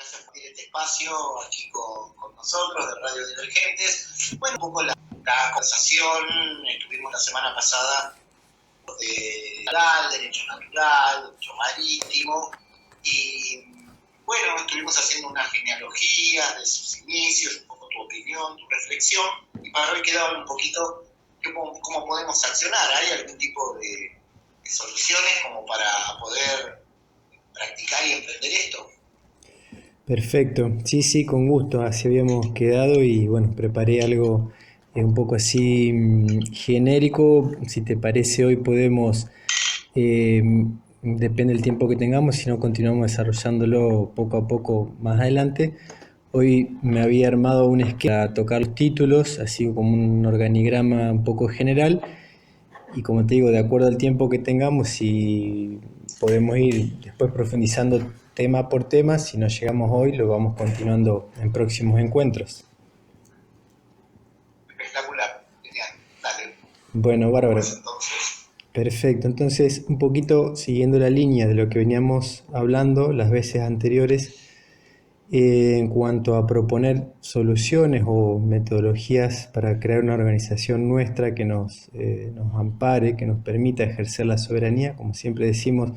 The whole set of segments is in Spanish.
gracias por este espacio aquí con nosotros de Radio Divergentes. Bueno, un poco la conversación, estuvimos la semana pasada de derecho natural, derecho marítimo, y bueno, estuvimos haciendo una genealogía de sus inicios, un poco tu opinión, tu reflexión, y para hoy quedaba un poquito cómo podemos accionar. ¿Hay algún tipo de soluciones como para poder practicar y emprender esto? Perfecto, sí, con gusto, así habíamos quedado y bueno, preparé algo un poco así genérico. Si te parece, hoy podemos, eh, depende del tiempo que tengamos, si no continuamos desarrollándolo poco a poco más adelante. Hoy me había armado un esquema para tocar los títulos, así como un organigrama un poco general, y como te digo, de acuerdo al tiempo que tengamos, si podemos ir después profundizando tema por tema. Si no llegamos hoy, lo vamos continuando en próximos encuentros. Espectacular, genial, dale. Bueno, bárbaro. Pues entonces, Perfecto, entonces un poquito siguiendo la línea de lo que veníamos hablando las veces anteriores, en cuanto a proponer soluciones o metodologías para crear una organización nuestra que nos ampare, que nos permita ejercer la soberanía. Como siempre decimos,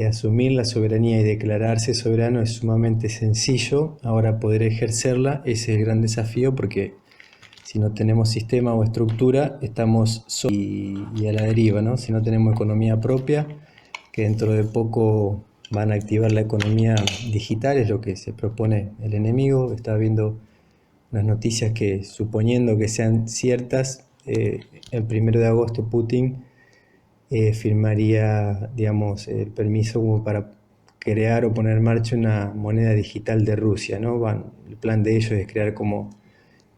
asumir la soberanía y declararse soberano es sumamente sencillo. Ahora, poder ejercerla, ese es el gran desafío, porque si no tenemos sistema o estructura, estamos solos y a la deriva, ¿no? Si no tenemos economía propia, que dentro de poco van a activar la economía digital, es lo que se propone el enemigo. Estaba viendo unas noticias que, suponiendo que sean ciertas, el 1 de agosto Putin firmaría, digamos, el permiso como para crear o poner en marcha una moneda digital de Rusia, ¿no? El plan de ellos es crear como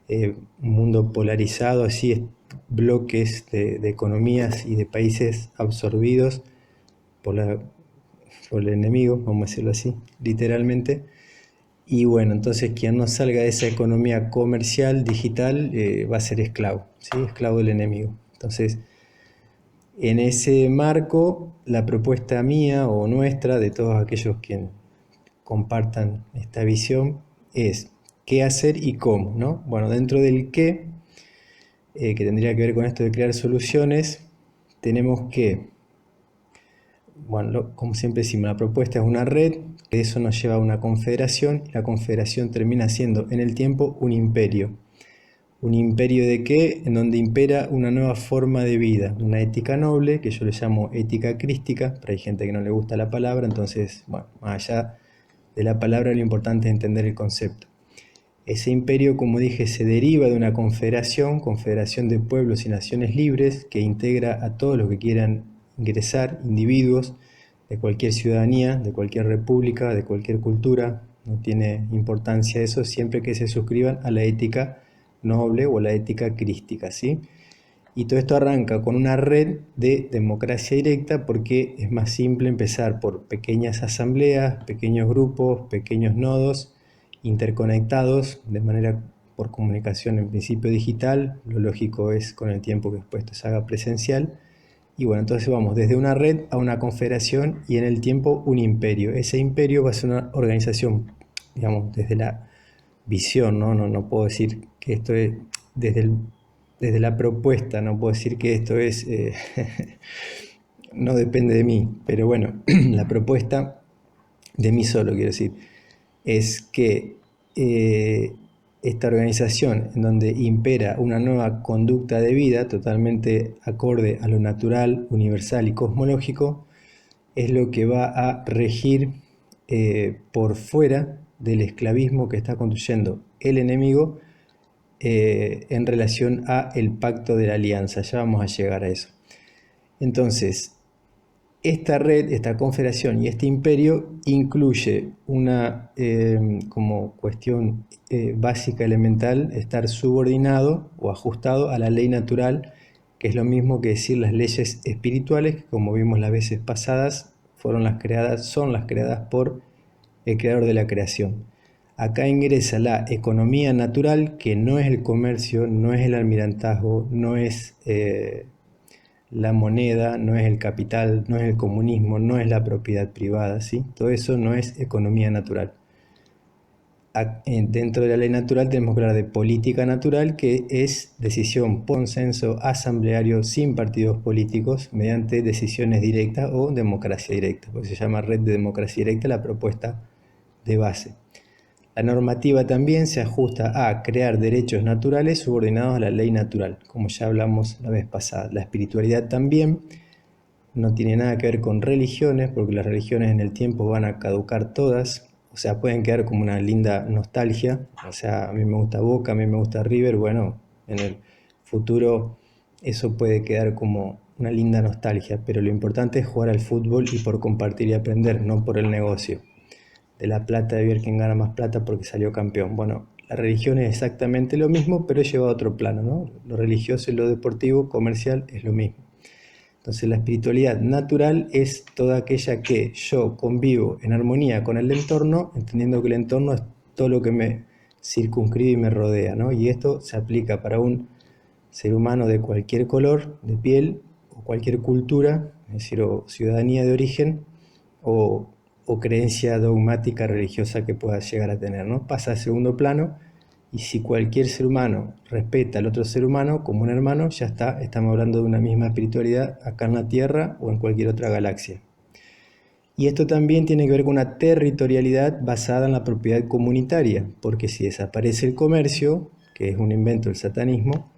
un mundo polarizado, así, bloques de economías y de países absorbidos por, por el enemigo, vamos a decirlo así, literalmente. Y bueno, entonces quien no salga de esa economía comercial digital va a ser esclavo, ¿sí? Esclavo del enemigo. Entonces, en ese marco, la propuesta mía o nuestra, de todos aquellos que compartan esta visión, es qué hacer y cómo, ¿no? Bueno, dentro del qué, que tendría que ver con esto de crear soluciones, tenemos que, bueno, como siempre decimos, la propuesta es una red, que eso nos lleva a una confederación, y la confederación termina siendo en el tiempo un imperio. ¿Un imperio de qué? En donde impera una nueva forma de vida, una ética noble, que yo le llamo ética crística, pero hay gente que no le gusta la palabra. Entonces, bueno, más allá de la palabra, lo importante es entender el concepto. Ese imperio, como dije, se deriva de una confederación de pueblos y naciones libres, que integra a todos los que quieran ingresar, individuos de cualquier ciudadanía, de cualquier república, de cualquier cultura. No tiene importancia eso, siempre que se suscriban a la ética noble o la ética crística, ¿sí? Y todo esto arranca con una red de democracia directa, porque es más simple empezar por pequeñas asambleas, pequeños grupos, pequeños nodos interconectados de manera por comunicación en principio digital. Lo lógico es con el tiempo que después esto se haga presencial. Y bueno, entonces vamos desde una red a una confederación y en el tiempo un imperio. Ese imperio va a ser una organización, digamos, desde la visión, ¿no? No puedo decir que esto es desde la propuesta, no puedo decir que esto es, no depende de mí, pero bueno, la propuesta de mí solo, quiero decir, es que esta organización, en donde impera una nueva conducta de vida totalmente acorde a lo natural, universal y cosmológico, es lo que va a regir por fuera del esclavismo que está construyendo el enemigo en relación a el pacto de la alianza. Ya vamos a llegar a eso. Entonces, esta red, esta confederación y este imperio incluye una, como cuestión básica, elemental, estar subordinado o ajustado a la ley natural, que es lo mismo que decir las leyes espirituales, que, como vimos las veces pasadas, son las creadas por el creador de la creación. Acá ingresa la economía natural, que no es el comercio, no es el almirantazgo, no es la moneda, no es el capital, no es el comunismo, no es la propiedad privada, ¿sí? Todo eso no es economía natural. dentro de la ley natural tenemos que hablar de política natural, que es decisión por consenso asambleario sin partidos políticos mediante decisiones directas o democracia directa, porque se llama red de democracia directa la propuesta de base. La normativa también se ajusta a crear derechos naturales subordinados a la ley natural, como ya hablamos la vez pasada. La espiritualidad también no tiene nada que ver con religiones, porque las religiones en el tiempo van a caducar todas, o sea, pueden quedar como una linda nostalgia, o sea, a mí me gusta Boca, a mí me gusta River, bueno, en el futuro eso puede quedar como una linda nostalgia, pero lo importante es jugar al fútbol y por compartir y aprender, no por el negocio de la plata, de ver quién gana más plata porque salió campeón. Bueno, la religión es exactamente lo mismo, pero lleva a otro plano, ¿no? Lo religioso y lo deportivo, comercial, es lo mismo. Entonces la espiritualidad natural es toda aquella que yo convivo en armonía con el entorno, entendiendo que el entorno es todo lo que me circunscribe y me rodea, ¿no? Y esto se aplica para un ser humano de cualquier color de piel o cualquier cultura, es decir, o ciudadanía de origen o creencia dogmática religiosa que pueda llegar a tener, ¿no? Pasa a segundo plano. Y si cualquier ser humano respeta al otro ser humano como un hermano, ya está, estamos hablando de una misma espiritualidad acá en la Tierra o en cualquier otra galaxia. Y esto también tiene que ver con una territorialidad basada en la propiedad comunitaria, porque si desaparece el comercio, que es un invento del satanismo,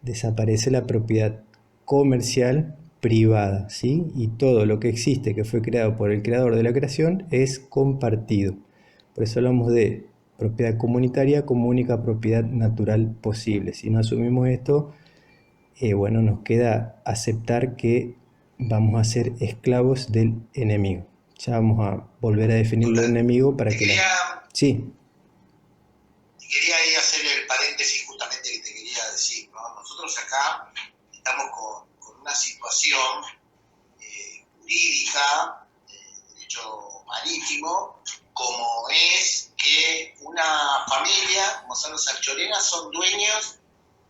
desaparece la propiedad comercial privada, ¿sí? Y todo lo que existe, que fue creado por el creador de la creación, es compartido. Por eso hablamos de propiedad comunitaria como única propiedad natural posible. Si no asumimos esto, bueno, nos queda aceptar que vamos a ser esclavos del enemigo. Ya vamos a volver a definirlo de enemigo para que Sí. Quería ahí hacer el paréntesis justamente que te quería decir, ¿no? Nosotros acá estamos con una situación jurídica, derecho marítimo, como es que una familia, como son los Anchorenas, son dueños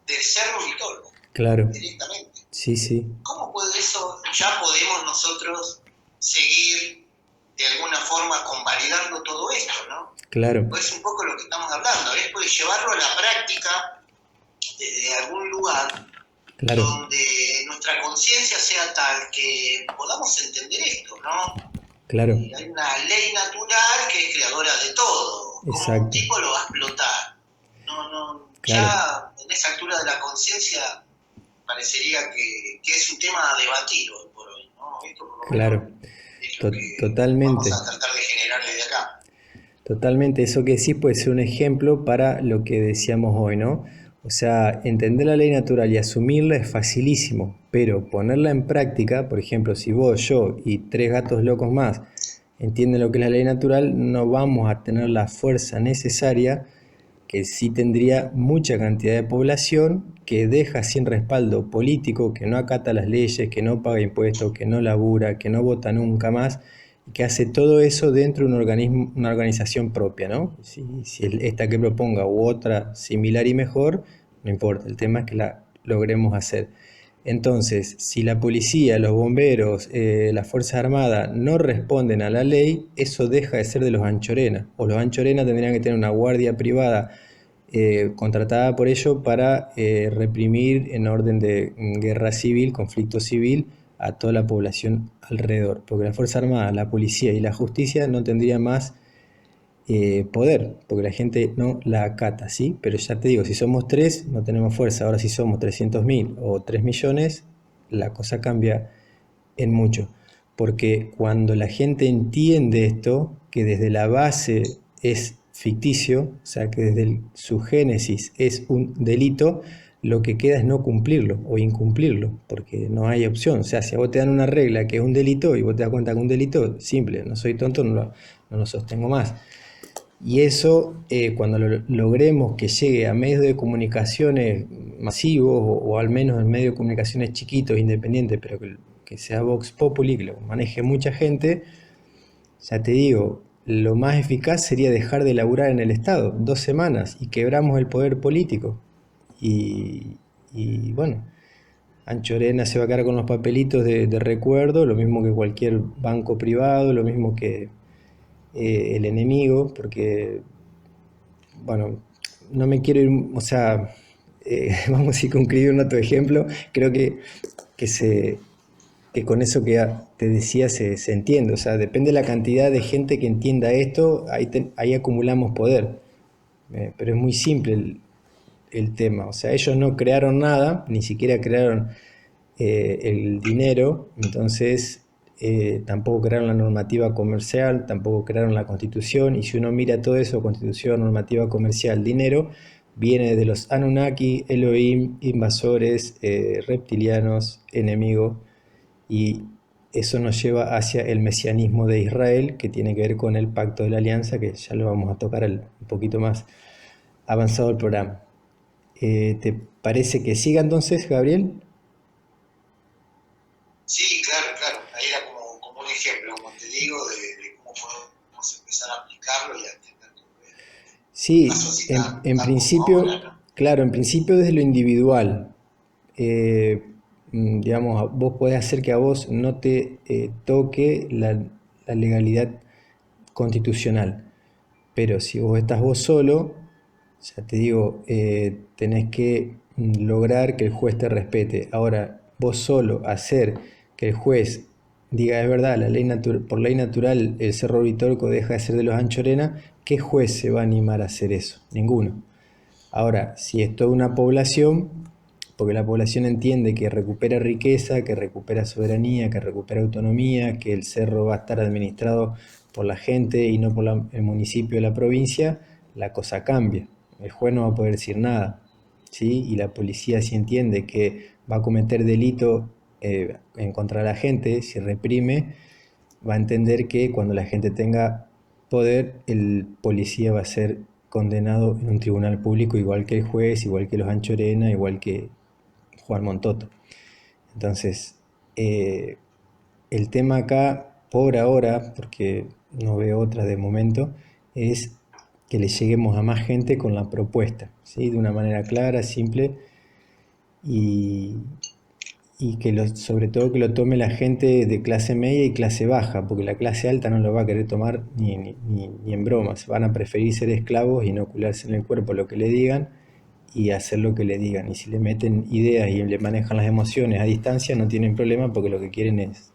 del Cerro Vitolo. Claro. Directamente. Sí, sí. ¿Cómo puede eso? Ya podemos nosotros seguir de alguna forma convalidando todo esto, ¿no? Claro. Pues es un poco lo que estamos hablando, es pues llevarlo a la práctica desde algún lugar, claro, donde nuestra conciencia sea tal que podamos entender esto, ¿no? Claro. Hay una ley natural que es creadora de todo. Exacto. ¿Cómo un tipo lo va a explotar? No, claro. Ya en esa altura de la conciencia parecería que es un tema a debatir hoy por hoy, ¿no? Esto por lo claro. Es lo que totalmente. vamos a tratar de generar desde acá. Totalmente, eso que decís puede ser un ejemplo para lo que decíamos hoy, ¿no? O sea, entender la ley natural y asumirla es facilísimo, pero ponerla en práctica, por ejemplo, si vos, yo y 3 gatos locos más entienden lo que es la ley natural, no vamos a tener la fuerza necesaria que sí tendría mucha cantidad de población que deja sin respaldo político, que no acata las leyes, que no paga impuestos, que no labura, que no vota nunca más, y que hace todo eso dentro de un organismo, una organización propia, ¿no? Si esta que proponga u otra similar y mejor, no importa, el tema es que la logremos hacer. Entonces, si la policía, los bomberos, las Fuerzas Armadas no responden a la ley, eso deja de ser de los Anchorena, o los Anchorena tendrían que tener una guardia privada contratada por ello para reprimir en orden de guerra civil, conflicto civil, a toda la población alrededor, porque la Fuerza Armada, la policía y la justicia no tendrían más poder, porque la gente no la acata, ¿sí? Pero ya te digo, si somos 3, no tenemos fuerza. Ahora si somos 300.000 o 3 millones, la cosa cambia en mucho. Porque cuando la gente entiende esto, que desde la base es ficticio, o sea, que desde su génesis es un delito, lo que queda es no cumplirlo o incumplirlo, porque no hay opción. O sea, si a vos te dan una regla que es un delito y vos te das cuenta que es un delito, simple, no soy tonto, no lo sostengo más. Y eso, cuando logremos que llegue a medios de comunicaciones masivos o al menos en medios de comunicaciones chiquitos, independientes, pero que sea Vox Populi, que lo maneje mucha gente, ya te digo, lo más eficaz sería dejar de laburar en el Estado 2 semanas y quebramos el poder político. Y bueno, Anchorena se va a quedar con los papelitos de recuerdo, lo mismo que cualquier banco privado, lo mismo que el enemigo, porque bueno, no me quiero ir, o sea, vamos a ir concluyendo tu ejemplo. Creo que, se, que con eso que te decía se entiende. O sea, depende de la cantidad de gente que entienda esto, ahí acumulamos poder. Pero es muy simple el tema. O sea, ellos no crearon nada, ni siquiera crearon el dinero, entonces tampoco crearon la normativa comercial, tampoco crearon la constitución, y si uno mira todo eso, constitución, normativa comercial, dinero, viene de los Anunnaki, Elohim, invasores, reptilianos, enemigos, y eso nos lleva hacia el mesianismo de Israel, que tiene que ver con el pacto de la alianza, que ya lo vamos a tocar un poquito más avanzado el programa. ¿Te parece que siga entonces, Gabriel? Sí, claro, claro. Ahí era como un ejemplo, como te digo, de cómo podemos empezar a aplicarlo y a entender todo el Sí, caso así en tal como ahora, principio, ¿no? claro, en principio desde lo individual. Eh, digamos, vos podés hacer que a vos no te toque la legalidad constitucional, pero si vos estás vos solo, o sea, te digo, tenés que lograr que el juez te respete. Ahora, vos solo hacer que el juez diga, es verdad, por ley natural el Cerro Uritorco deja de ser de los Anchorena, ¿qué juez se va a animar a hacer eso? Ninguno. Ahora, si es toda una población, porque la población entiende que recupera riqueza, que recupera soberanía, que recupera autonomía, que el cerro va a estar administrado por la gente y no por el municipio o la provincia, la cosa cambia. El juez no va a poder decir nada, ¿sí? Y la policía, si entiende que va a cometer delito en contra de la gente, si reprime, va a entender que cuando la gente tenga poder, el policía va a ser condenado en un tribunal público, igual que el juez, igual que los Anchorena, igual que Juan Montoto. Entonces, el tema acá, por ahora, porque no veo otra de momento, es que le lleguemos a más gente con la propuesta, ¿sí? De una manera clara, simple, y, y sobre todo que lo tome la gente de clase media y clase baja, porque la clase alta no lo va a querer tomar ni en bromas. Van a preferir ser esclavos, inocularse en el cuerpo lo que le digan y hacer lo que le digan. Y si le meten ideas y le manejan las emociones a distancia, no tienen problema, porque lo que quieren es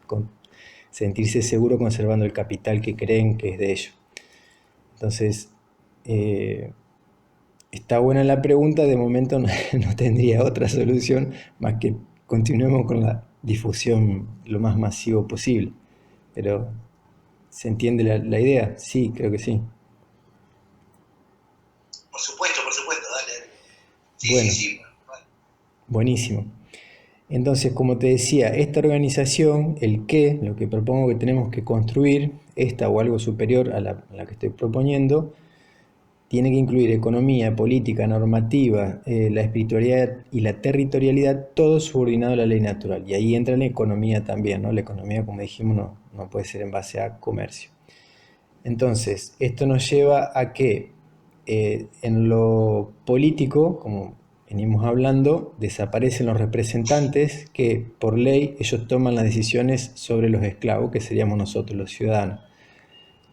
sentirse seguro conservando el capital que creen que es de ellos. Entonces, está buena la pregunta, de momento no tendría otra solución más que continuemos con la difusión lo más masivo posible. Pero, ¿se entiende la idea? Sí, creo que sí. Por supuesto, dale. Sí, sí, Bueno, sí. Bueno. buenísimo. Entonces, como te decía, esta organización, el qué, lo que propongo que tenemos que construir, esta o algo superior a la que estoy proponiendo, tiene que incluir economía, política, normativa, la espiritualidad y la territorialidad, todo subordinado a la ley natural. Y ahí entra la economía también, ¿no? La economía, como dijimos, no puede ser en base a comercio. Entonces, esto nos lleva a que en lo político, como venimos hablando, desaparecen los representantes que por ley ellos toman las decisiones sobre los esclavos, que seríamos nosotros, los ciudadanos.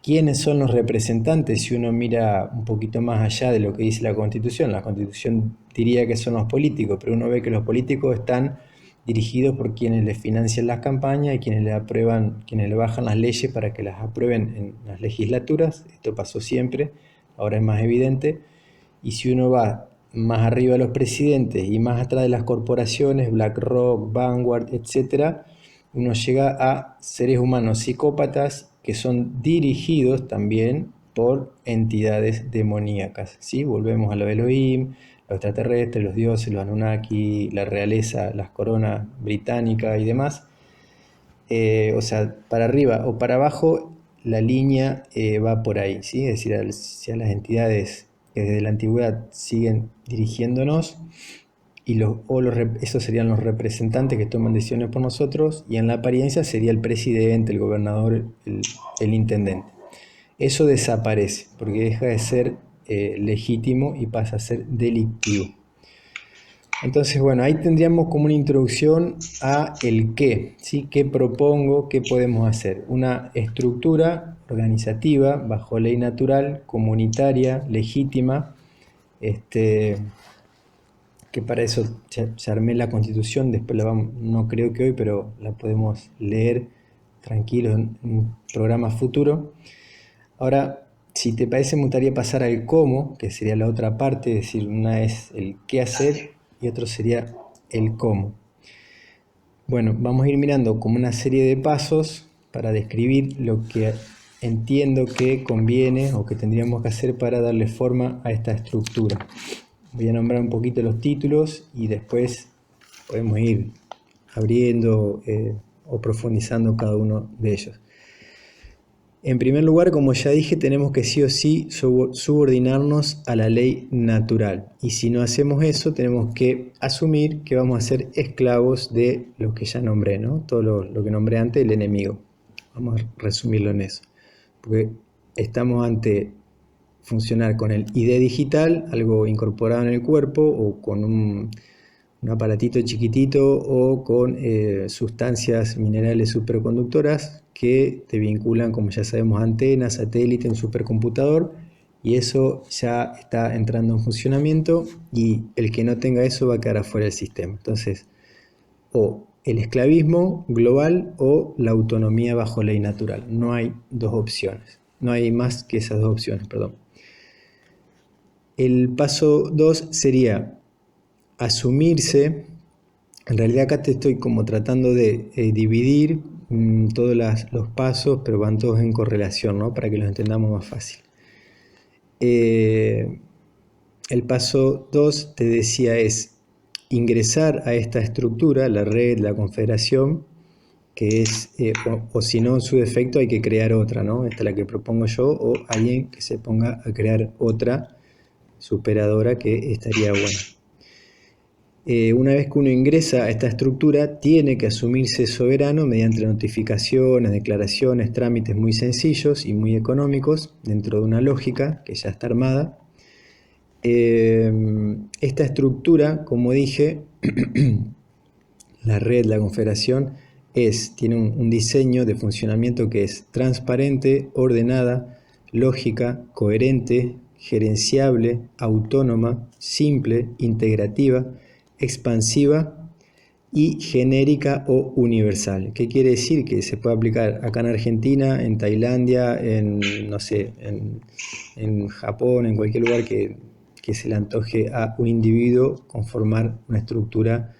¿Quiénes son los representantes? Si uno mira un poquito más allá de lo que dice la Constitución diría que son los políticos, pero uno ve que los políticos están dirigidos por quienes les financian las campañas y quienes le aprueban, quienes le bajan las leyes para que las aprueben en las legislaturas. Esto pasó siempre, ahora es más evidente. Y si uno va más arriba de los presidentes y más atrás de las corporaciones, BlackRock, Vanguard, etcétera, uno llega a seres humanos psicópatas que son dirigidos también por entidades demoníacas, ¿sí? Volvemos a lo de Elohim, los extraterrestres, los dioses, los Anunnaki, la realeza, las coronas británicas y demás. O sea, para arriba o para abajo, la línea va por ahí, ¿sí? Es decir, hacia las entidades que desde la antigüedad siguen dirigiéndonos, esos serían los representantes que toman decisiones por nosotros, y en la apariencia sería el presidente, el gobernador, el intendente. Eso desaparece porque deja de ser legítimo y pasa a ser delictivo. Entonces, bueno, ahí tendríamos como una introducción a el qué, ¿sí? ¿Qué propongo? ¿Qué podemos hacer? Una estructura organizativa bajo ley natural, comunitaria, legítima, Este, que para eso ya armé la Constitución, después no creo que hoy, pero la podemos leer tranquilos en un programa futuro. Ahora, si te parece, me gustaría pasar al cómo, que sería la otra parte, es decir, una es el qué hacer y otro sería el cómo. Bueno, vamos a ir mirando como una serie de pasos para describir lo que entiendo que conviene o que tendríamos que hacer para darle forma a esta estructura. Voy a nombrar un poquito los títulos y después podemos ir abriendo o profundizando cada uno de ellos. En primer lugar, como ya dije, tenemos que sí o sí subordinarnos a la ley natural. Y si no hacemos eso, tenemos que asumir que vamos a ser esclavos de lo que ya nombré, ¿no? Todo lo que nombré antes, el enemigo. Vamos a resumirlo en eso. Porque estamos ante funcionar con el ID digital, algo incorporado en el cuerpo, o con un aparatito chiquitito, o con sustancias minerales superconductoras que te vinculan, como ya sabemos, antenas, satélite, un supercomputador, y eso ya está entrando en funcionamiento, y el que no tenga eso va a quedar afuera del sistema. Entonces, o el esclavismo global o la autonomía bajo ley natural. No hay dos opciones. No hay más que esas dos opciones, perdón. El paso 2 sería asumirse. En realidad acá te estoy como tratando de dividir todos los pasos, pero van todos en correlación, ¿no? Para que los entendamos más fácil. El paso 2, te decía, es ingresar a esta estructura, la red, la confederación, que es, o si no, en su defecto hay que crear otra, ¿no? Esta es la que propongo yo, o alguien que se ponga a crear otra superadora, que estaría buena. Una vez que uno ingresa a esta estructura, tiene que asumirse soberano mediante notificaciones, declaraciones, trámites muy sencillos y muy económicos, dentro de una lógica que ya está armada. Esta estructura, como dije, la red, la confederación, tiene un diseño de funcionamiento que es transparente, ordenada, lógica, coherente, gerenciable, autónoma, simple, integrativa, expansiva y genérica o universal. ¿Qué quiere decir? Que se puede aplicar acá en Argentina, en Tailandia, no sé, en Japón, en cualquier lugar que se le antoje a un individuo conformar una estructura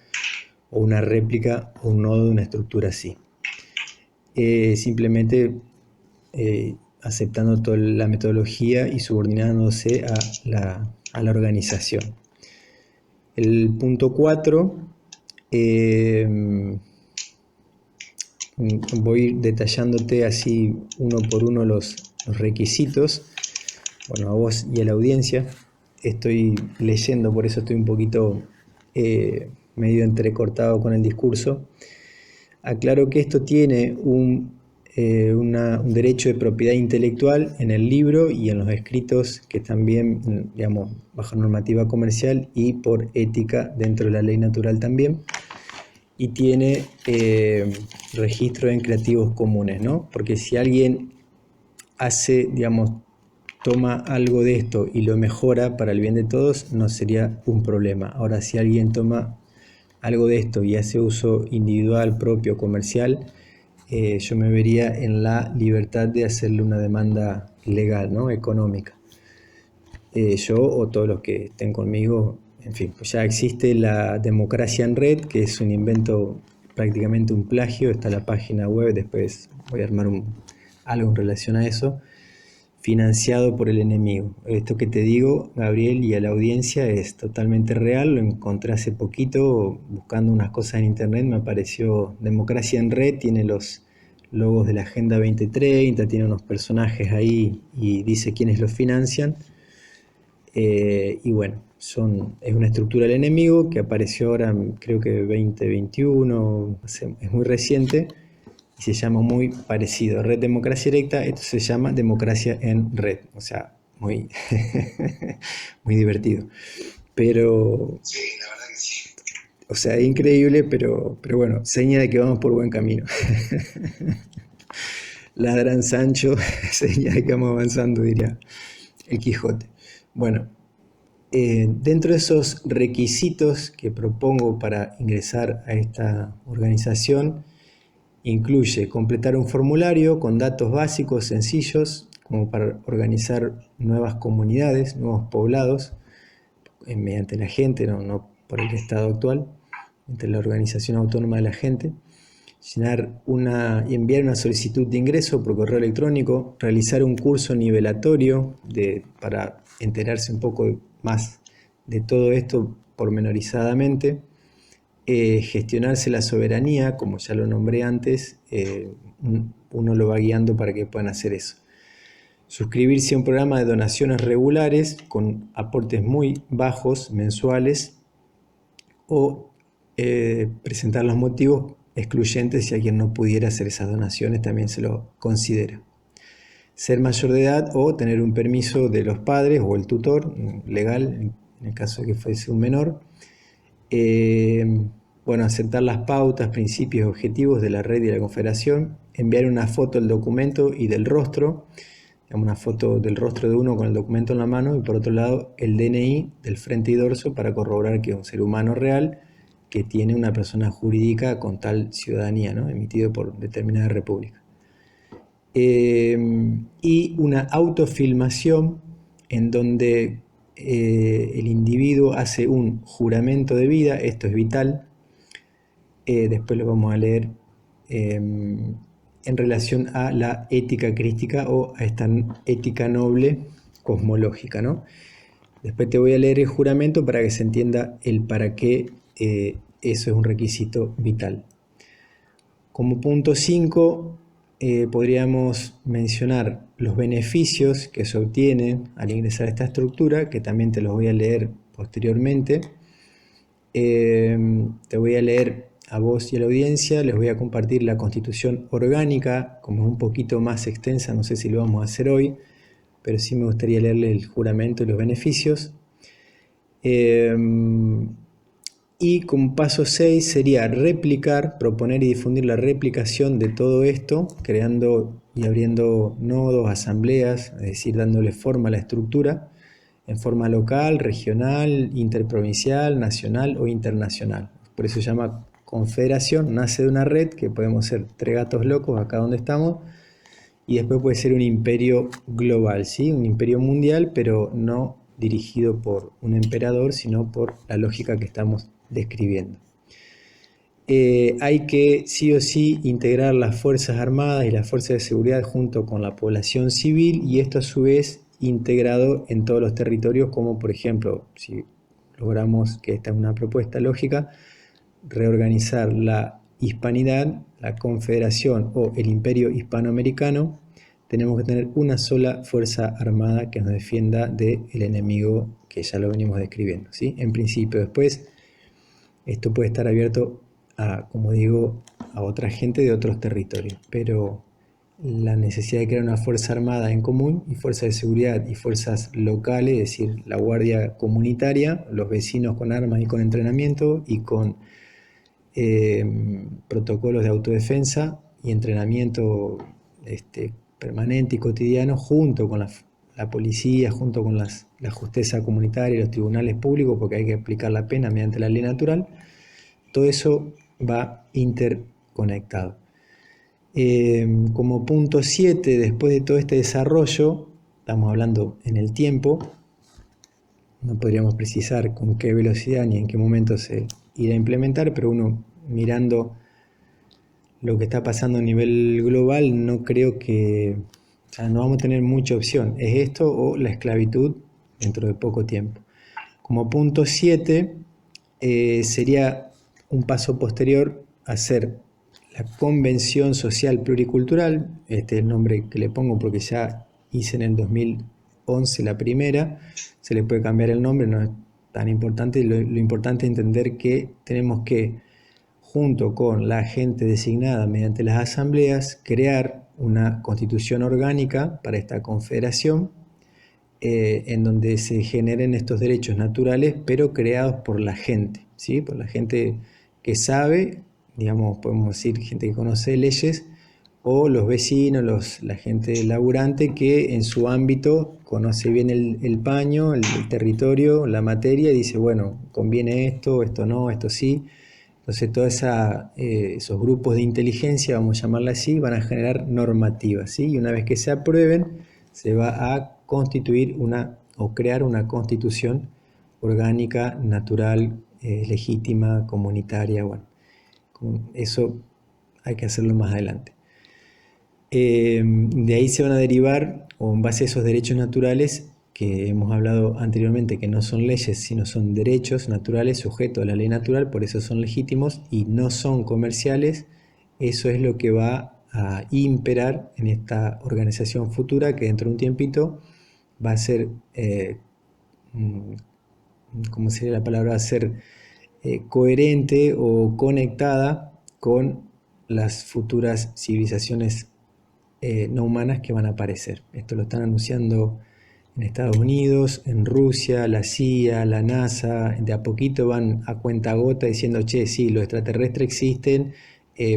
o una réplica o un nodo de una estructura así. Simplemente aceptando toda la metodología y subordinándose a la organización. El punto 4, voy a ir detallándote así uno por uno los requisitos. Bueno, a vos y a la audiencia. Estoy leyendo, por eso estoy un poquito medio entrecortado con el discurso. Aclaro que esto tiene un derecho de propiedad intelectual en el libro y en los escritos que también, digamos, bajo normativa comercial y por ética dentro de la ley natural también. Y tiene registro en creativos comunes, ¿no? Porque si alguien hace, digamos, toma algo de esto y lo mejora para el bien de todos, no sería un problema. Ahora, si alguien toma algo de esto y hace uso individual, propio, comercial, yo me vería en la libertad de hacerle una demanda legal, ¿no? Económica. Yo o todos los que estén conmigo, en fin, pues ya existe la democracia en red, que es un invento, prácticamente un plagio. Está la página web, después voy a armar algo en relación a eso, financiado por el enemigo. Esto que te digo, Gabriel, y a la audiencia, es totalmente real. Lo encontré hace poquito buscando unas cosas en internet, me apareció Democracia en Red, tiene los logos de la Agenda 2030, tiene unos personajes ahí y dice quiénes los financian. Y bueno, es una estructura del enemigo que apareció ahora, creo que 2021, es muy reciente, y se llama muy parecido. Red Democracia Directa, esto se llama Democracia en Red. O sea, muy, muy divertido. Pero, sí, la verdad que sí. O sea, es increíble, pero bueno, seña de que vamos por buen camino. Ladran Sancho, seña de que vamos avanzando, diría el Quijote. Bueno, Dentro de esos requisitos que propongo para ingresar a esta organización, incluye completar un formulario con datos básicos sencillos, como para organizar nuevas comunidades, nuevos poblados, mediante la gente, no por el Estado actual, entre la organización autónoma de la gente. Enviar una solicitud de ingreso por correo electrónico, realizar un curso nivelatorio para enterarse un poco más de todo esto pormenorizadamente, gestionarse la soberanía, como ya lo nombré antes, uno lo va guiando para que puedan hacer eso. Suscribirse a un programa de donaciones regulares con aportes muy bajos mensuales o presentar los motivos excluyentes si alguien no pudiera hacer esas donaciones, también se lo considera. Ser mayor de edad o tener un permiso de los padres o el tutor legal, en el caso de que fuese un menor. Aceptar las pautas, principios y objetivos de la red y de la confederación. Enviar una foto del documento y del rostro, una foto del rostro de uno con el documento en la mano, y por otro lado el DNI del frente y dorso para corroborar que es un ser humano real que tiene una persona jurídica con tal ciudadanía, ¿no? Emitido por determinada república. Y una autofilmación en donde el individuo hace un juramento de vida, esto es vital, después lo vamos a leer, en relación a la ética crística o a esta ética noble cosmológica, ¿no? Después te voy a leer el juramento para que se entienda el para qué eso es un requisito vital. Como punto 5, podríamos mencionar los beneficios que se obtienen al ingresar a esta estructura, que también te los voy a leer posteriormente. Te voy a leer a vos y a la audiencia, les voy a compartir la constitución orgánica, como es un poquito más extensa, no sé si lo vamos a hacer hoy, pero sí me gustaría leerle el juramento y los beneficios. Y como paso 6 sería replicar, proponer y difundir la replicación de todo esto, creando y abriendo nodos, asambleas, es decir, dándole forma a la estructura, en forma local, regional, interprovincial, nacional o internacional. Por eso se llama confederación, nace de una red, que podemos ser 3 gatos locos acá donde estamos, y después puede ser un imperio global, ¿sí? Un imperio mundial, pero no dirigido por un emperador, sino por la lógica que estamos describiendo. Hay que sí o sí integrar las Fuerzas Armadas y las Fuerzas de Seguridad junto con la población civil, y esto a su vez integrado en todos los territorios, como por ejemplo, si logramos que esta es una propuesta lógica, reorganizar la hispanidad, la confederación o el imperio hispanoamericano, tenemos que tener una sola fuerza armada que nos defienda del enemigo que ya lo venimos describiendo, ¿sí? En principio, después esto puede estar abierto a, como digo, a otra gente de otros territorios, pero la necesidad de crear una fuerza armada en común y fuerzas de seguridad y fuerzas locales, es decir, la guardia comunitaria, los vecinos con armas y con entrenamiento y con protocolos de autodefensa y entrenamiento permanente y cotidiano, junto con la policía, junto con la justicia comunitaria y los tribunales públicos, porque hay que aplicar la pena mediante la ley natural. Todo eso va interconectado. Como punto 7, después de todo este desarrollo, estamos hablando en el tiempo, no podríamos precisar con qué velocidad ni en qué momento se irá a implementar, pero uno mirando lo que está pasando a nivel global, no creo que, no vamos a tener mucha opción. Es esto o la esclavitud dentro de poco tiempo. Como punto 7, sería un paso posterior a hacer la Convención Social Pluricultural, este es el nombre que le pongo porque ya hice en el 2011 la primera, se le puede cambiar el nombre, no es tan importante, lo importante es entender que tenemos que, junto con la gente designada mediante las asambleas, crear una constitución orgánica para esta confederación, en donde se generen estos derechos naturales, pero creados por la gente, ¿sí? Por la gente que sabe, digamos, podemos decir gente que conoce leyes, o los vecinos, la gente laburante que en su ámbito conoce bien el paño, el territorio, la materia y dice, bueno, conviene esto, esto no, esto sí. Entonces todos esos grupos de inteligencia, vamos a llamarla así, van a generar normativas, ¿sí? Y una vez que se aprueben, se va a constituir o crear una constitución orgánica, natural, legítima, comunitaria. Bueno, eso hay que hacerlo más adelante. De ahí se van a derivar, o en base a esos derechos naturales que hemos hablado anteriormente, que no son leyes, sino son derechos naturales sujetos a la ley natural, por eso son legítimos y no son comerciales. Eso es lo que va a imperar en esta organización futura, que dentro de un tiempito va a ser, ¿cómo sería la palabra? Va a ser coherente o conectada con las futuras civilizaciones no humanas que van a aparecer. Esto lo están anunciando en Estados Unidos, en Rusia, la CIA, la NASA. De a poquito van a cuentagota diciendo, che, sí, los extraterrestres existen,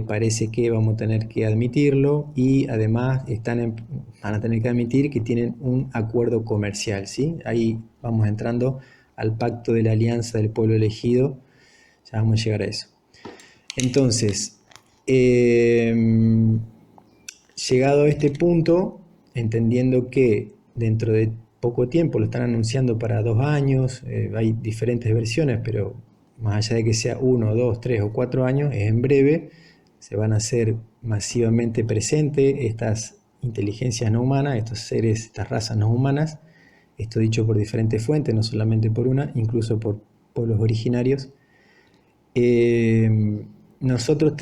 parece que vamos a tener que admitirlo y además van a tener que admitir que tienen un acuerdo comercial, ¿sí? Ahí vamos entrando al pacto de la alianza del pueblo elegido, ya vamos a llegar a eso. Entonces, llegado a este punto, entendiendo que dentro de poco tiempo, lo están anunciando para 2 años, hay diferentes versiones, pero más allá de que sea 1, 2, 3 o 4 años, es en breve, se van a hacer masivamente presentes estas inteligencias no humanas, estos seres, estas razas no humanas, esto dicho por diferentes fuentes, no solamente por una, incluso por pueblos originarios. Nosotros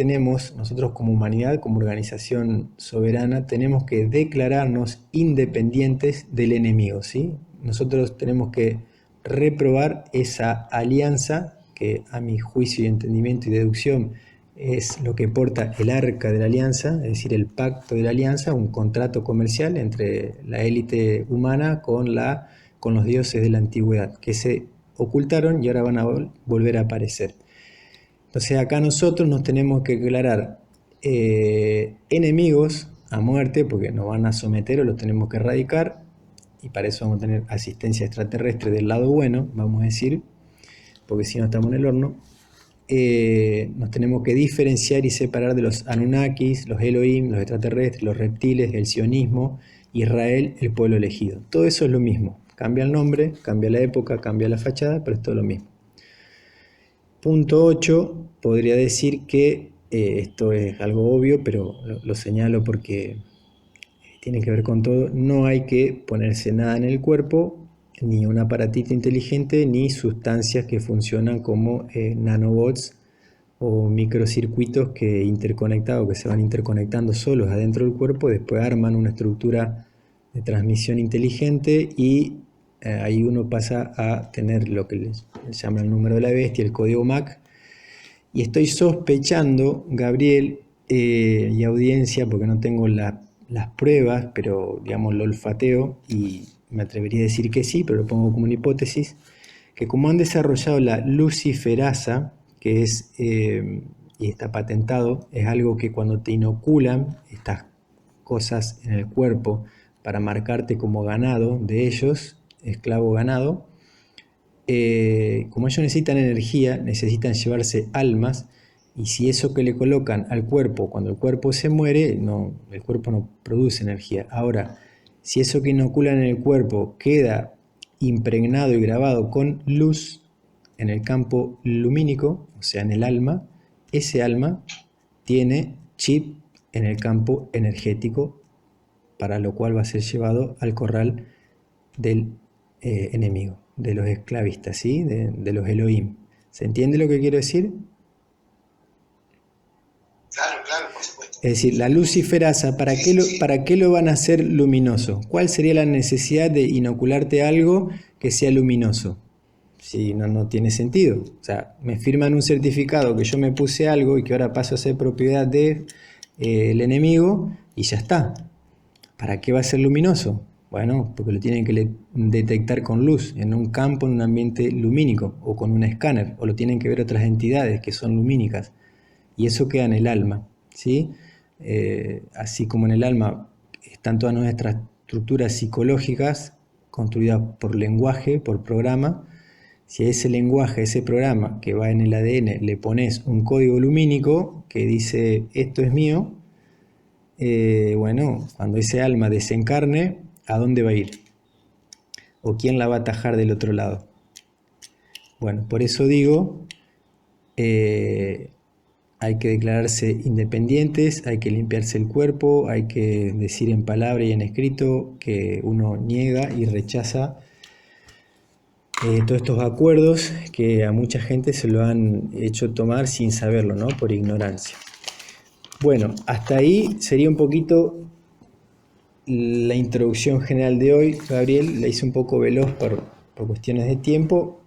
como humanidad, como organización soberana, tenemos que declararnos independientes del enemigo, ¿sí? Nosotros tenemos que reprobar esa alianza que a mi juicio y entendimiento y deducción es lo que porta el arca de la alianza, es decir, el pacto de la alianza, un contrato comercial entre la élite humana con los dioses de la antigüedad, que se ocultaron y ahora van a volver a aparecer. Entonces acá nosotros nos tenemos que declarar enemigos a muerte porque nos van a someter o los tenemos que erradicar y para eso vamos a tener asistencia extraterrestre del lado bueno, vamos a decir, porque si no estamos en el horno. Nos tenemos que diferenciar y separar de los Anunnakis, los Elohim, los extraterrestres, los reptiles, el sionismo, Israel, el pueblo elegido. Todo eso es lo mismo, cambia el nombre, cambia la época, cambia la fachada, pero es todo lo mismo. Punto 8, podría decir que esto es algo obvio, pero lo señalo porque tiene que ver con todo. No hay que ponerse nada en el cuerpo, ni un aparatito inteligente, ni sustancias que funcionan como nanobots o microcircuitos que se van interconectando solos adentro del cuerpo, después arman una estructura de transmisión inteligente y ahí uno pasa a tener lo que les llama el número de la bestia, el código MAC. Y estoy sospechando, Gabriel y audiencia, porque no tengo las pruebas, pero digamos lo olfateo y me atrevería a decir que sí, pero lo pongo como una hipótesis, que como han desarrollado la luciferasa, que es, y está patentado, es algo que cuando te inoculan estas cosas en el cuerpo para marcarte como ganado de ellos, esclavo ganado, como ellos necesitan energía, necesitan llevarse almas, y si eso que le colocan al cuerpo, cuando el cuerpo se muere, el cuerpo no produce energía. Ahora, si eso que inoculan en el cuerpo queda impregnado y grabado con luz en el campo lumínico, o sea, en el alma, ese alma tiene chip en el campo energético, para lo cual va a ser llevado al corral del enemigo, de los esclavistas, ¿sí? de los Elohim. ¿Se entiende lo que quiero decir? Claro, por supuesto. Es decir, la luciferasa, ¿para qué lo van a hacer luminoso? ¿Cuál sería la necesidad de inocularte algo que sea luminoso? Si no tiene sentido. O sea, me firman un certificado que yo me puse algo y que ahora paso a ser propiedad de el enemigo y ya está. ¿Para qué va a ser luminoso? Bueno, porque lo tienen que detectar con luz, en un campo, en un ambiente lumínico, o con un escáner, o lo tienen que ver otras entidades que son lumínicas. Y eso queda en el alma, ¿sí? así como en el alma están todas nuestras estructuras psicológicas construidas por lenguaje, por programa. Si a ese lenguaje, a ese programa que va en el ADN, le pones un código lumínico que dice esto es mío, bueno, cuando ese alma desencarne, ¿a dónde va a ir? ¿O quién la va a atajar del otro lado? Bueno, por eso digo, hay que declararse independientes, hay que limpiarse el cuerpo, hay que decir en palabra y en escrito que uno niega y rechaza todos estos acuerdos que a mucha gente se lo han hecho tomar sin saberlo, ¿no? Por ignorancia. Bueno, hasta ahí sería un poquito la introducción general de hoy, Gabriel. La hice un poco veloz por cuestiones de tiempo.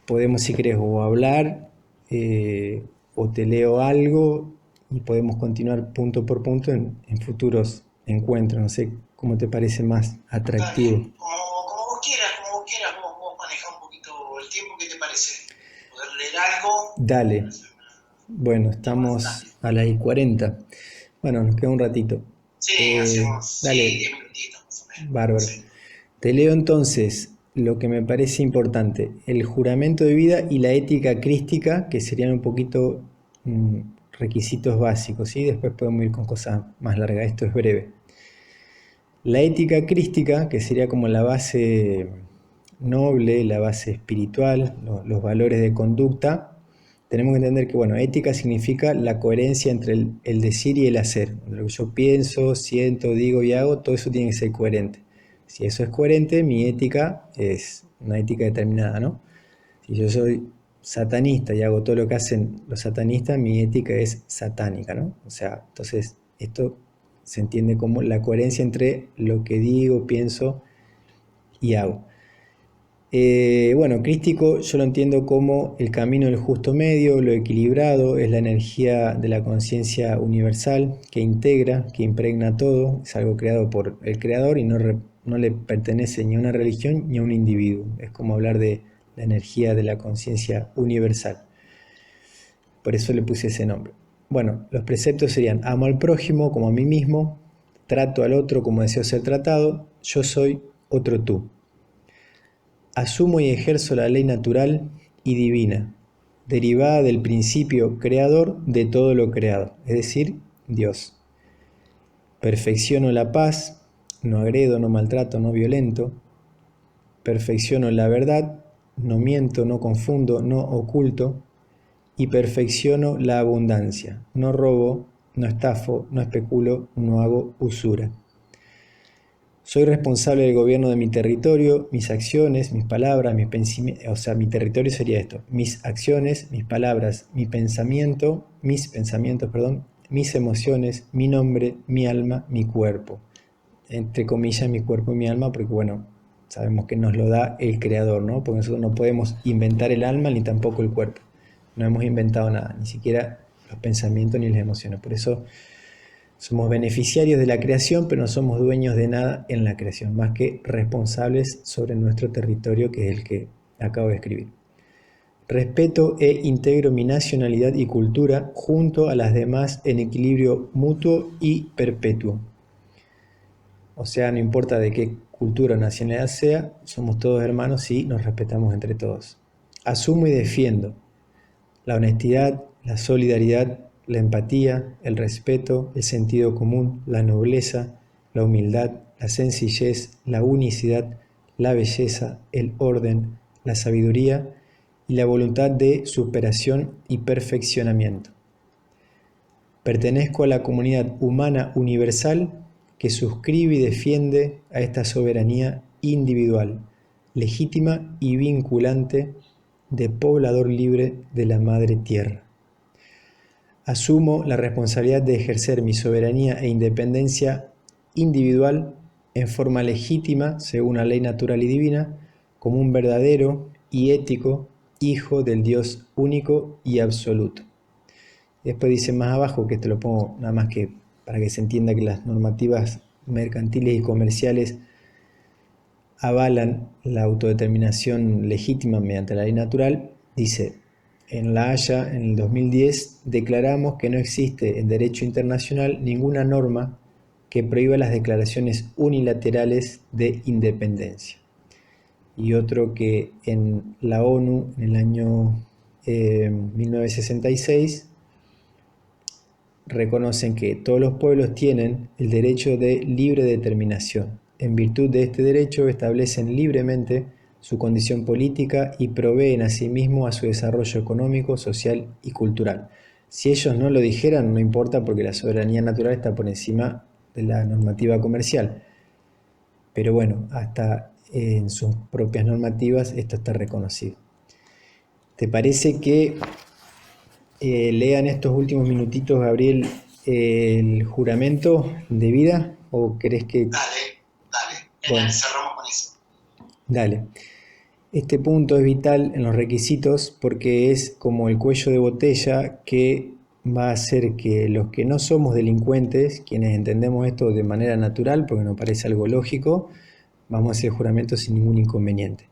Podemos, si querés, o hablar o te leo algo y podemos continuar punto por punto en futuros encuentros. No sé cómo te parece más atractivo. Dale, como vos quieras, vos manejás un poquito el tiempo. ¿Qué te parece? ¿Poder leer algo? Dale. Bueno, estamos a las 40. Bueno, nos queda un ratito. Sí, hacemos dale. 10 minutitos más o menos. Bárbaro. Sí. Te leo entonces lo que me parece importante: el juramento de vida y la ética crística, que serían un poquito requisitos básicos, ¿sí? Después podemos ir con cosas más largas, esto es breve. La ética crística, que sería como la base noble, la base espiritual, los valores de conducta. Tenemos que entender que, bueno, ética significa la coherencia entre el decir y el hacer. Lo que yo pienso, siento, digo y hago, todo eso tiene que ser coherente. Si eso es coherente, mi ética es una ética determinada, ¿no? Si yo soy satanista y hago todo lo que hacen los satanistas, mi ética es satánica, ¿no? O sea, entonces esto se entiende como la coherencia entre lo que digo, pienso y hago. Bueno, crístico yo lo entiendo como el camino del justo medio, lo equilibrado, es la energía de la conciencia universal que integra, que impregna todo, es algo creado por el creador y no le pertenece ni a una religión ni a un individuo. Es como hablar de la energía de la conciencia universal. Por eso le puse ese nombre. Bueno, los preceptos serían: amo al prójimo como a mí mismo, trato al otro como deseo ser tratado, yo soy otro tú. Asumo y ejerzo la ley natural y divina, derivada del principio creador de todo lo creado, es decir, Dios. Perfecciono la paz, no agredo, no maltrato, no violento. Perfecciono la verdad, no miento, no confundo, no oculto. Y perfecciono la abundancia, no robo, no estafo, no especulo, no hago usura. Soy responsable del gobierno de mi territorio, mis acciones, mis palabras, mis pensamientos, o sea, mi territorio sería esto: mis acciones, mis palabras, mis pensamientos, mis emociones, mi nombre, mi alma, mi cuerpo. Entre comillas, mi cuerpo y mi alma, porque bueno, sabemos que nos lo da el creador, ¿no? Porque nosotros no podemos inventar el alma ni tampoco el cuerpo. No hemos inventado nada, ni siquiera los pensamientos ni las emociones. Por eso somos beneficiarios de la creación, pero no somos dueños de nada en la creación, más que responsables sobre nuestro territorio, que es el que acabo de escribir. Respeto e integro mi nacionalidad y cultura junto a las demás en equilibrio mutuo y perpetuo. O sea, no importa de qué cultura o nacionalidad sea, somos todos hermanos y nos respetamos entre todos. Asumo y defiendo la honestidad, la solidaridad, la empatía, el respeto, el sentido común, la nobleza, la humildad, la sencillez, la unicidad, la belleza, el orden, la sabiduría y la voluntad de superación y perfeccionamiento. Pertenezco a la comunidad humana universal que suscribe y defiende a esta soberanía individual, legítima y vinculante de poblador libre de la Madre Tierra. Asumo la responsabilidad de ejercer mi soberanía e independencia individual en forma legítima, según la ley natural y divina, como un verdadero y ético hijo del Dios único y absoluto. Después dice más abajo, que te lo pongo nada más que para que se entienda que las normativas mercantiles y comerciales avalan la autodeterminación legítima mediante la ley natural. Dice: en La Haya, en el 2010, declaramos que no existe en derecho internacional ninguna norma que prohíba las declaraciones unilaterales de independencia. Y otro que en la ONU, en el año 1966, reconocen que todos los pueblos tienen el derecho de libre determinación. En virtud de este derecho establecen libremente su condición política y proveen asimismo a su desarrollo económico, social y cultural. Si ellos no lo dijeran, no importa porque la soberanía natural está por encima de la normativa comercial. Pero bueno, hasta en sus propias normativas esto está reconocido. ¿Te parece que lean estos últimos minutitos, Gabriel, el juramento de vida? ¿O querés que...? Dale. Bueno, cerramos con eso. Dale. Este punto es vital en los requisitos porque es como el cuello de botella que va a hacer que los que no somos delincuentes, quienes entendemos esto de manera natural, porque nos parece algo lógico, vamos a hacer juramento sin ningún inconveniente.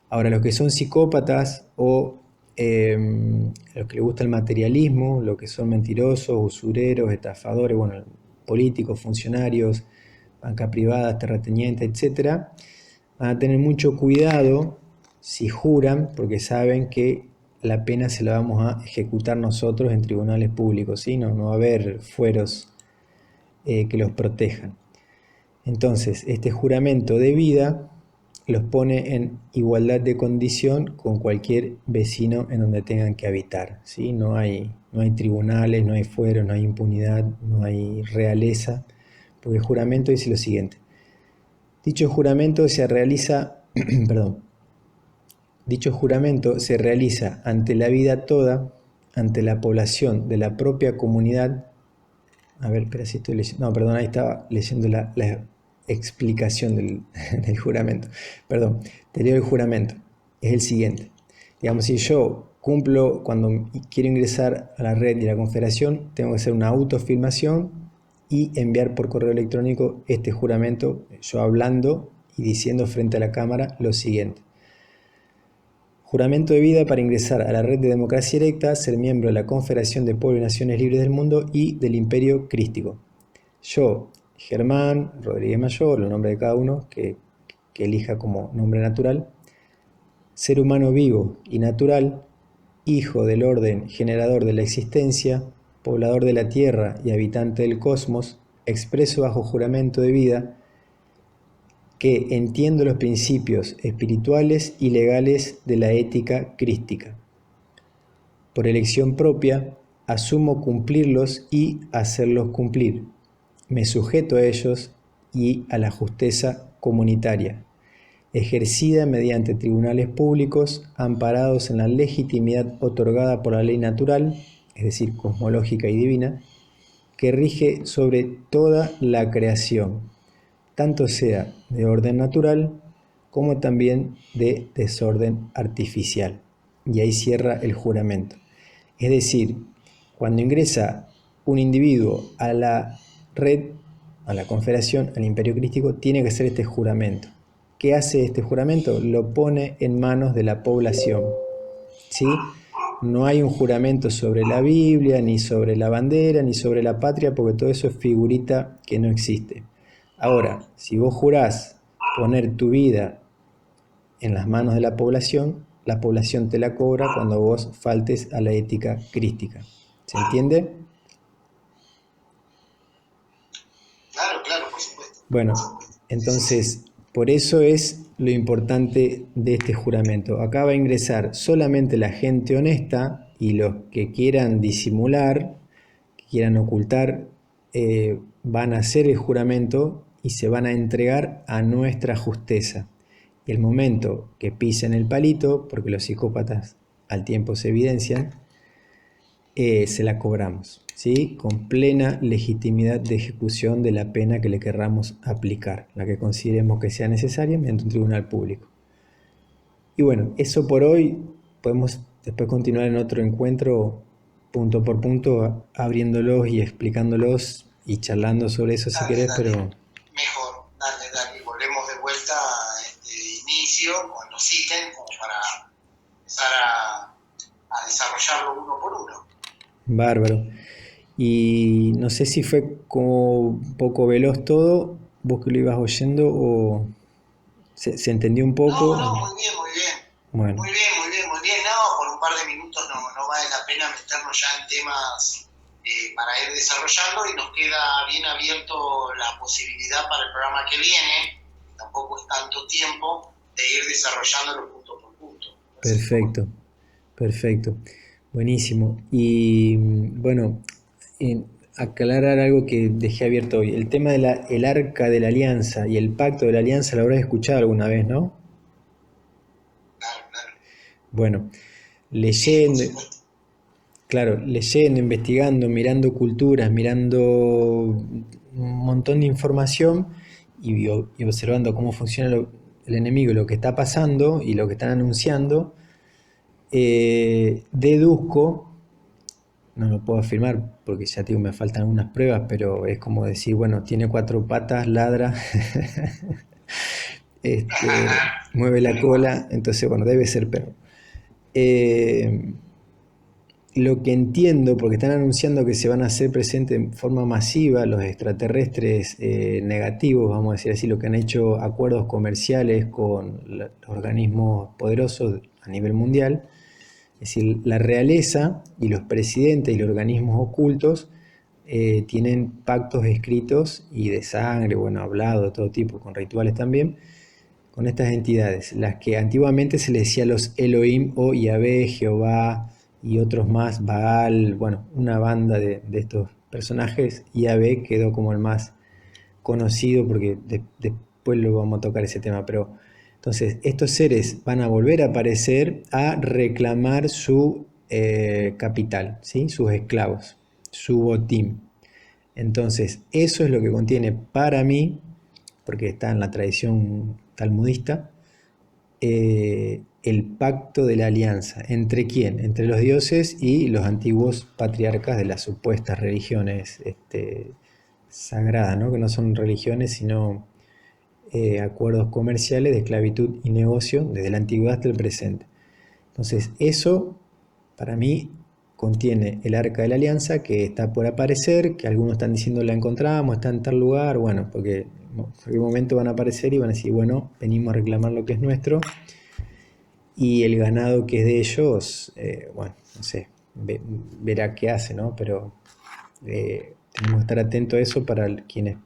Ahora, los que son psicópatas o los que les gusta el materialismo, los que son mentirosos, usureros, estafadores, bueno, políticos, funcionarios, banca privada, terratenientes, etc., van a tener mucho cuidado si juran, porque saben que la pena se la vamos a ejecutar nosotros en tribunales públicos, ¿sí? No va a haber fueros que los protejan. Entonces, este juramento de vida los pone en igualdad de condición con cualquier vecino en donde tengan que habitar, ¿sí? No hay tribunales, no hay fueros, no hay impunidad, no hay realeza, porque el juramento dice lo siguiente. Dicho juramento se realiza, Dicho juramento se realiza ante la vida toda, ante la población de la propia comunidad. A ver, espera si estoy leyendo. No, perdón, ahí estaba leyendo la explicación del juramento. Perdón, te leo el juramento. Es el siguiente. Digamos, si yo cumplo, cuando quiero ingresar a la red y a la confederación, tengo que hacer una autofirmación y enviar por correo electrónico este juramento, yo hablando y diciendo frente a la cámara lo siguiente. Juramento de vida para ingresar a la red de democracia directa, ser miembro de la Confederación de Pueblos y Naciones Libres del Mundo y del Imperio Crístico. Yo, Germán Rodríguez Mayor, el nombre de cada uno que elija como nombre natural, ser humano vivo y natural, hijo del orden generador de la existencia, poblador de la tierra y habitante del cosmos, expreso bajo juramento de vida, que entiendo los principios espirituales y legales de la ética crística. Por elección propia, asumo cumplirlos y hacerlos cumplir. Me sujeto a ellos y a la justicia comunitaria, ejercida mediante tribunales públicos amparados en la legitimidad otorgada por la ley natural, es decir, cosmológica y divina, que rige sobre toda la creación, tanto sea de orden natural como también de desorden artificial. Y ahí cierra el juramento. Es decir, cuando ingresa un individuo a la red, a la confederación, al Imperio Crístico, tiene que hacer este juramento. ¿Qué hace este juramento? Lo pone en manos de la población, ¿sí? No hay un juramento sobre la Biblia, ni sobre la bandera, ni sobre la patria, porque todo eso es figurita que no existe. Ahora, si vos jurás poner tu vida en las manos de la población te la cobra cuando vos faltes a la ética crística. ¿Se entiende? Claro, por supuesto. Bueno, entonces, por eso es lo importante de este juramento. Acá va a ingresar solamente la gente honesta y los que quieran disimular, que quieran ocultar, van a hacer el juramento y se van a entregar a nuestra justeza. Y el momento que pisen el palito, porque los psicópatas al tiempo se evidencian, se la cobramos, ¿sí? Con plena legitimidad de ejecución de la pena que le querramos aplicar, la que consideremos que sea necesaria mediante un tribunal público. Y bueno, eso por hoy. Podemos después continuar en otro encuentro punto por punto, abriéndolos y explicándolos y charlando sobre eso si querés, pero... Mejor, dale, volvemos de vuelta a este inicio, cuando citen, como para empezar a desarrollarlo uno por uno. Bárbaro. Y no sé si fue como un poco veloz todo, vos que lo ibas oyendo, o se entendió un poco. No, muy bien, muy bien. Bueno, Muy bien, muy bien, muy bien. No, por un par de minutos no vale la pena meternos ya en temas para ir desarrollando, y nos queda bien abierto la posibilidad para el programa que viene, tampoco es tanto tiempo, de ir desarrollándolo punto por punto. perfecto, perfecto. Buenísimo. Y bueno, aclarar algo que dejé abierto hoy. El tema de el arca de la alianza y el pacto de la alianza lo habrás escuchado alguna vez, ¿no? Claro, claro. Bueno, Sí, por leyendo, supuesto. claro, leyendo, investigando, mirando culturas, mirando un montón de información y observando cómo funciona el enemigo, lo que está pasando y lo que están anunciando, deduzco, no lo puedo afirmar porque ya te digo, me faltan unas pruebas, pero es como decir, bueno, tiene cuatro patas, ladra, mueve la Lenguaje. cola, entonces, bueno, debe ser perro. Eh, lo que entiendo, porque están anunciando que se van a hacer presentes en forma masiva los extraterrestres negativos, vamos a decir así, lo que han hecho acuerdos comerciales con los organismos poderosos a nivel mundial. Es decir, la realeza y los presidentes y los organismos ocultos tienen pactos escritos y de sangre, bueno, hablado de todo tipo, con rituales también, con estas entidades, las que antiguamente se les decía los Elohim o Yahvé, Jehová y otros más, Baal, bueno, una banda de estos personajes. Yahvé quedó como el más conocido porque después lo vamos a tocar ese tema, pero entonces estos seres van a volver a aparecer a reclamar su capital, ¿sí? Sus esclavos, su botín. Entonces, eso es lo que contiene para mí, porque está en la tradición talmudista, el pacto de la alianza. ¿Entre quién? Entre los dioses y los antiguos patriarcas de las supuestas religiones sagradas, ¿no? Que no son religiones, sino acuerdos comerciales de esclavitud y negocio desde la antigüedad hasta el presente. Entonces, eso para mí contiene el arca de la alianza que está por aparecer, que algunos están diciendo la encontramos, está en tal lugar, bueno, porque en algún momento van a aparecer y van a decir, bueno, venimos a reclamar lo que es nuestro, y el ganado que es de ellos, bueno, no sé, verá qué hace, ¿no? Pero tenemos que estar atentos a eso para quienes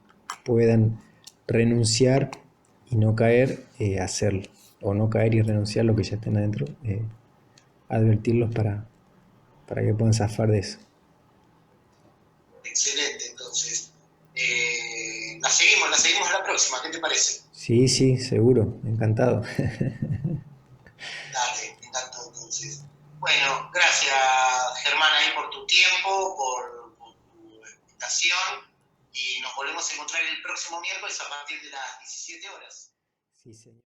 puedan renunciar y no caer, hacerlo, o no caer y renunciar lo que ya estén adentro, advertirlos para que puedan zafar de eso. Excelente, entonces. La seguimos la próxima, ¿qué te parece? Sí, sí, seguro, encantado. Dale, me encantó entonces. Bueno, gracias Germán ahí por tu tiempo, por tu explicación, y nos volvemos a encontrar el próximo miércoles a partir de las 17 horas. Sí, señor.